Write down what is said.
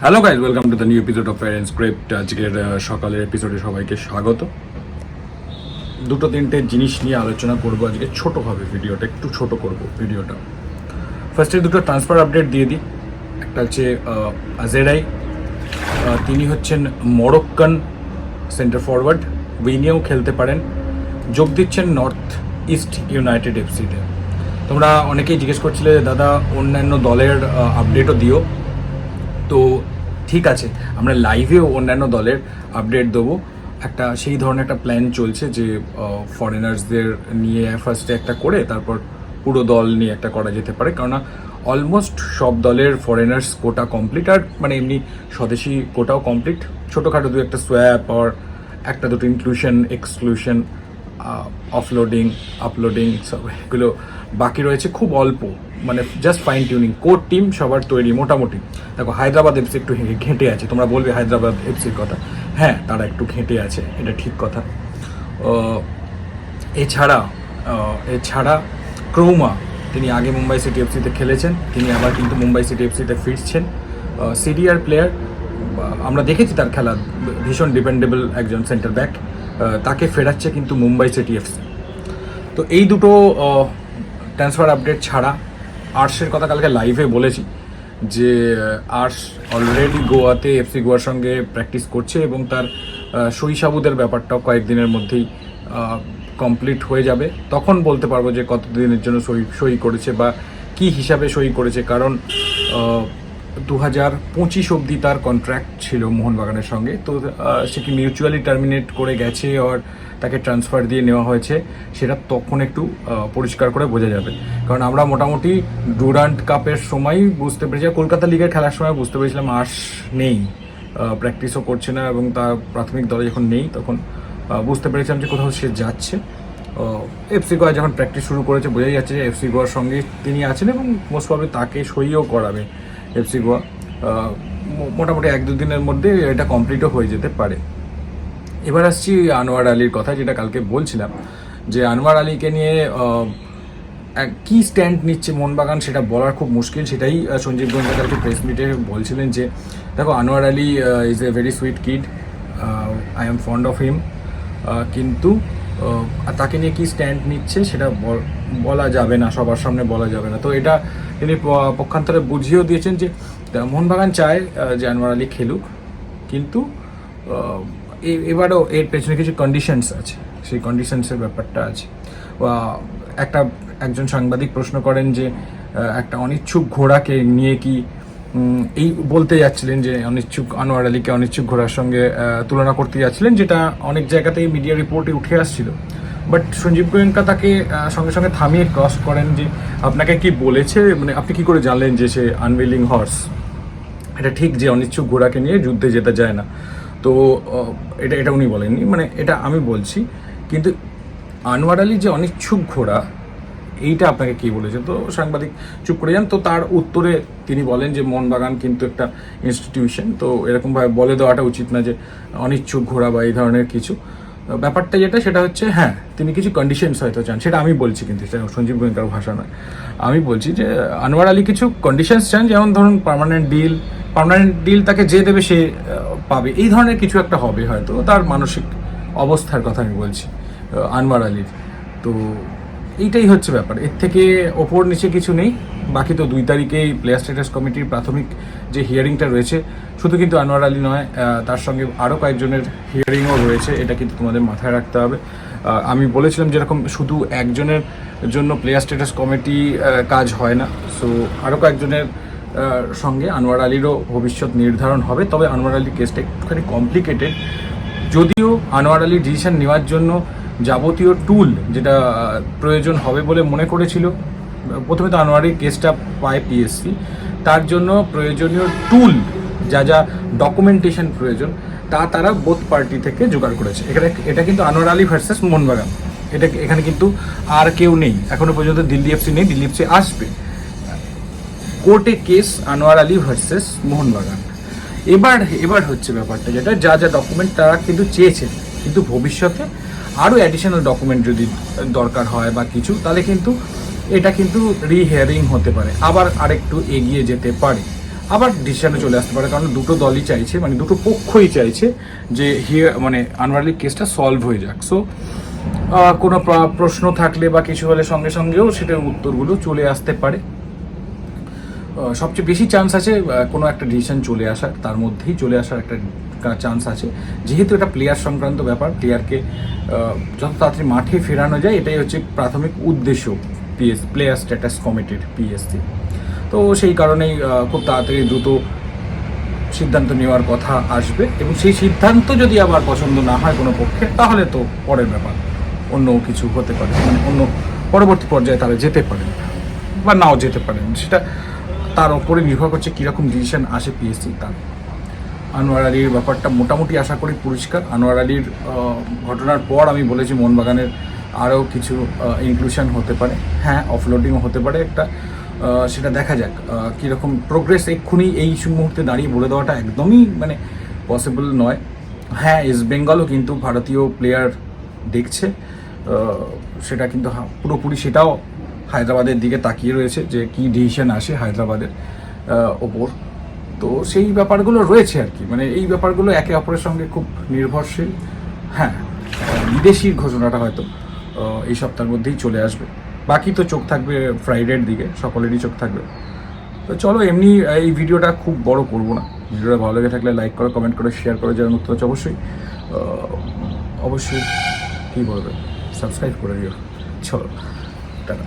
Hello guys, welcome to the new episode of fair and script. আজকের সকালের এপিসোডে সবাইকে স্বাগত। দুটো তিনটে জিনিস নিয়ে আলোচনা করবো আজকে। ছোটোভাবে ভিডিওটা একটু ছোট করব ভিডিওটা। ফার্স্টে দুটো ট্রান্সফার আপডেট দিয়ে দিই। একটা হচ্ছে আজেরাই, তিনি হচ্ছেন মরক্কান সেন্টার ফরওয়ার্ড, উইংয়েও খেলতে পারেন, যোগ দিচ্ছেন নর্থ ইস্ট ইউনাইটেড এফসিতে। তোমরা অনেকেই জিজ্ঞেস করছিলে দাদা অন্যান্য দলের আপডেটও দিও। তো ঠিক আছে, আমরা লাইভেও অন্যান্য দলের আপডেট দেবো। একটা সেই ধরনের একটা প্ল্যান চলছে যে ফরেনার্সদের নিয়ে ফার্স্টে একটা করে তারপর পুরো দল নিয়ে একটা করা যেতে পারে, কেননা অলমোস্ট সব দলের ফরেনার্স কোটা কমপ্লিট, আর মানে এমনি স্বদেশি কোটাও কমপ্লিট। ছোটোখাটো দু একটা সোয়াপ আর একটা দুটো ইনক্লুশন এক্সক্লুশন, অফলোডিং আপলোডিং সব এগুলো বাকি রয়েছে, খুব অল্প, মানে just fine tuning. Core team সবার তৈরি মোটামুটি। দেখো হায়দ্রাবাদ এফসি একটু ঘেঁটে আছে, তোমরা বলবে হায়দ্রাবাদ এফসির কথা, হ্যাঁ তারা একটু ঘেঁটে আছে, এটা ঠিক কথা। এছাড়া ক্রৌমা, তিনি আগে মুম্বাই সিটি এফসিতে খেলেছেন, তিনি আবার কিন্তু মুম্বাই সিটি এফসিতে ফিরছেন। সিনিয়র প্লেয়ার, আমরা দেখেছি তার খেলা, ভীষণ ডিপেন্ডেবল একজন সেন্টার ব্যাক, তাকে ফেরাচ্ছে কিন্তু মুম্বাই সিটি এফসি। তো এই দুটো ট্রান্সফার আপডেট ছাড়া আর্শের কথা কালকে লাইভে বলেছি যে আর্শ অলরেডি গোয়াতে এফসি গোয়ার সঙ্গে প্র্যাকটিস করছে এবং তার সই সাবুদের ব্যাপারটাও কয়েকদিনের মধ্যেই কমপ্লিট হয়ে যাবে। তখন বলতে পারবো যে কতদিনের জন্য সই করেছে বা কি হিসাবে সই করেছে, কারণ 2025 অবধি তার কন্ট্রাক্ট ছিল মোহনবাগানের সঙ্গে। তো সে কি মিউচুয়ালি টার্মিনেট করে গেছে আর তাকে ট্রান্সফার দিয়ে নেওয়া হয়েছে, সেটা তখন একটু পরিষ্কার করে বোঝা যাবে। কারণ আমরা মোটামুটি ডুরান্ট কাপের সময় বুঝতে পেরেছি, কলকাতা লিগের খেলার সময় বুঝতে পেরেছিলাম আর্শ নেই, প্র্যাকটিসও করছে না, এবং তার প্রাথমিক দলে যখন নেই তখন বুঝতে পেরেছিলাম যে কোথাও সে যাচ্ছে। এফসি গোয়া যখন প্র্যাকটিস শুরু করেছে বোঝাই যাচ্ছে যে এফসি গোয়ার সঙ্গে তিনি আছেন এবং মোস্ট প্রবাবলি তাকে সইও করাবে এফসি গোয়া। মোটামুটি 1-2 দিনের মধ্যে এটা কমপ্লিটও হয়ে যেতে পারে। এবার আসছি আনোয়ার আলীর কথা, যেটা কালকে বলছিলাম যে আনোয়ার আলীকে নিয়ে কি স্ট্যান্ড নিচ্ছে মোহনবাগান সেটা বলার খুব মুশকিল। সেটাই সঞ্জীব গোয়েঙ্কা কালকে প্রেস মিটে বলছিলেন যে দেখো Anwar Ali is a very sweet kid, I am fond of him, কিন্তু তাকে নিয়ে কি স্ট্যান্ড নিচ্ছে সেটা বলা যাবে না, সবার সামনে বলা যাবে না। তো এটা তিনি পক্ষান্তরে বুঝিয়েও দিয়েছেন যে মোহনবাগান চায় যে আনোয়ার আলী খেলুক, কিন্তু এবারও এর পেছনে কিছু কন্ডিশনস আছে, সেই কন্ডিশনসের ব্যাপারটা আছে। একজন সাংবাদিক প্রশ্ন করেন যে একটা অনিচ্ছুক ঘোড়াকে নিয়ে কি এই বলতে যাচ্ছিলেন যে আনোয়ার আলীকে অনিচ্ছুক ঘোড়ার সঙ্গে তুলনা করতে যাচ্ছিলেন, যেটা অনেক জায়গাতেই মিডিয়া রিপোর্টে উঠে আসছিল। বাট সঞ্জীব গোয়েঙ্কা তাকে সঙ্গে সঙ্গে থামিয়ে ক্রস করেন যে আপনাকে কি বলেছে, মানে আপনি কি করে জানলেন যে সে আনউইলিং হর্স। এটা ঠিক যে অনিচ্ছুক ঘোড়াকে নিয়ে যুদ্ধে যেতে যায় না, তো এটা উনি বলেননি, মানে এটা আমি বলছি। কিন্তু আনোয়ার আলী যে অনিচ্ছুক ঘোড়া, এইটা আপনাকে কি বলেছে? তো সাংবাদিক চুপ করে যান। তো তার উত্তরে তিনি বলেন যে মোহনবাগান কিন্তু একটা ইনস্টিটিউশন, তো এরকমভাবে বলে দেওয়াটা উচিত না যে অনিচ্ছুক ঘোড়া বা এই ধরনের কিছু। ব্যাপারটা সেটা হচ্ছে হ্যাঁ তিনি কিছু কন্ডিশনস হয়তো চান, সেটা আমি বলছি, কিন্তু সেটা সঞ্জীব গোয়েঙ্কার ভাষা নয়। আমি বলছি যে আনোয়ার আলী কিছু কন্ডিশনস চান, যেমন ধরুন পার্মানেন্ট ডিল তাকে যে দেবে সে পাবে, এই ধরনের কিছু একটা হবে হয়তো। তার মানসিক অবস্থার কথা আমি বলছি আনোয়ার আলীর। তো এইটাই হচ্ছে ব্যাপার, এর থেকে ওপর নিচে কিছু নেই। বাকি তো 2 তারিখেই প্লেয়ার স্ট্যাটাস কমিটির প্রাথমিক যে হিয়ারিংটা রয়েছে, শুধু কিন্তু আনোয়ার আলী নয়, তার সঙ্গে আরও কয়েকজনের হিয়ারিংও রয়েছে, এটা কিন্তু তোমাদের মাথায় রাখতে হবে। আমি বলেছিলাম যেরকম শুধু একজনের জন্য প্লেয়ার স্ট্যাটাস কমিটি কাজ হয় না, সো আরও কয়েকজনের সঙ্গে আনোয়ার আলীরও ভবিষ্যৎ নির্ধারণ হবে। তবে আনোয়ার আলীর কেসটা একটুখানি কমপ্লিকেটেড, যদিও আনোয়ার আলীর ডিসিশন নেওয়ার জন্য যাবতীয় টুল যেটা প্রয়োজন হবে বলে মনে করেছিল, প্রথমে তো আনোয়ারের কেসটা পায় পিএসসি, তার জন্য প্রয়োজনীয় টুল যা ডকুমেন্টেশন প্রয়োজন তারা বোথ পার্টি থেকে জোগাড় করেছে। এটা কিন্তু আনোয়ার আলী ভার্সেস মোহনবাগান, এখানে কিন্তু আর কেউ নেই এখনো পর্যন্ত। দিল্লি এফসি নেই, দিল্লি এফসি আসবে। কোর্টে কেস আনোয়ার আলী ভার্সেস মোহনবাগান। এবার হচ্ছে ব্যাপারটা যেটা যা ডকুমেন্ট তারা কিন্তু চেয়েছেন, কিন্তু ভবিষ্যতে আরও অ্যাডিশনাল ডকুমেন্ট যদি দরকার হয় বা কিছু, তাহলে কিন্তু এটা কিন্তু রিহিয়ারিং হতে পারে, আবার আরেকটু এগিয়ে যেতে পারে। আবার ডিসিশনে চলে আসতে পারে, কারণ দুটো দলই চাইছে, মানে দুটো পক্ষই চাইছে যে মানে আনোয়ার আলীর কেসটা সলভ হয়ে যাক। সো কোনো প্রশ্ন থাকলে বা কিছু হলে সঙ্গে সঙ্গেও সেটার উত্তরগুলো চলে আসতে পারে। সবচেয়ে বেশি চান্স আছে কোনো একটা ডিসিশন চলে আসার, তার মধ্যেই চলে আসার একটা চান্স আছে, যেহেতু এটা প্লেয়ার সংক্রান্ত ব্যাপার। প্লেয়ারকে যত তাড়াতাড়ি মাঠে ফেরানো যায়, এটাই হচ্ছে প্রাথমিক উদ্দেশ্য প্লেয়ার স্ট্যাটাস কমিটির, পিএসসি। তো সেই কারণেই খুব তাড়াতাড়ি দ্রুত সিদ্ধান্ত নেওয়ার কথা আসবে, এবং সেই সিদ্ধান্ত যদি আবার পছন্দ না হয় কোনো পক্ষে, তাহলে তো পরের ব্যাপার, অন্য কিছু হতে পারে, মানে অন্য পরবর্তী পর্যায়ে তারা যেতে পারেন বা নাও যেতে পারেন, সেটা তার ওপরে নির্ভর করছে কীরকম ডিসিশন আসে পিএসসি তার। আনোয়ার আলীর ব্যাপারটা মোটামুটি আশা করি পরিষ্কার। আনোয়ার আলীর ঘটনার পর আমি বলেছি মোহনবাগানের আরও কিছু ইনক্লুশন হতে পারে, হ্যাঁ অফলোডিংও হতে পারে একটা, সেটা দেখা যাক কীরকম প্রোগ্রেস। এক্ষুনি এই মুহূর্তে দাঁড়িয়ে বলে দেওয়াটা একদমই মানে পসিবল নয়। হ্যাঁ, ইস্ট বেঙ্গলও কিন্তু ভারতীয় প্লেয়ার দেখছে, সেটা কিন্তু পুরোপুরি সেটাও হায়দ্রাবাদের দিকে তাকিয়ে রয়েছে যে কী ডিসিশন আসে হায়দ্রাবাদের ওপর। তো সেই ব্যাপারগুলো রয়েছে আর কি, মানে এই ব্যাপারগুলো একে অপরের সঙ্গে খুব নির্ভরশীল। হ্যাঁ, বিদেশির ঘোষণাটা হয়তো এই সপ্তাহের মধ্যেই চলে আসবে, বাকি তো চোখ থাকবে ফ্রাইডের দিকে, সকলেরই চোখ থাকবে। তো চলো, এমনি এই ভিডিওটা খুব বড় করবো না। ভিডিওটা ভালো লেগে থাকলে লাইক করো, কমেন্ট করো, শেয়ার করো, যারা নতুন হচ্ছে অবশ্যই কী বলবে, সাবস্ক্রাইব করে দিও। চলো, টাটা।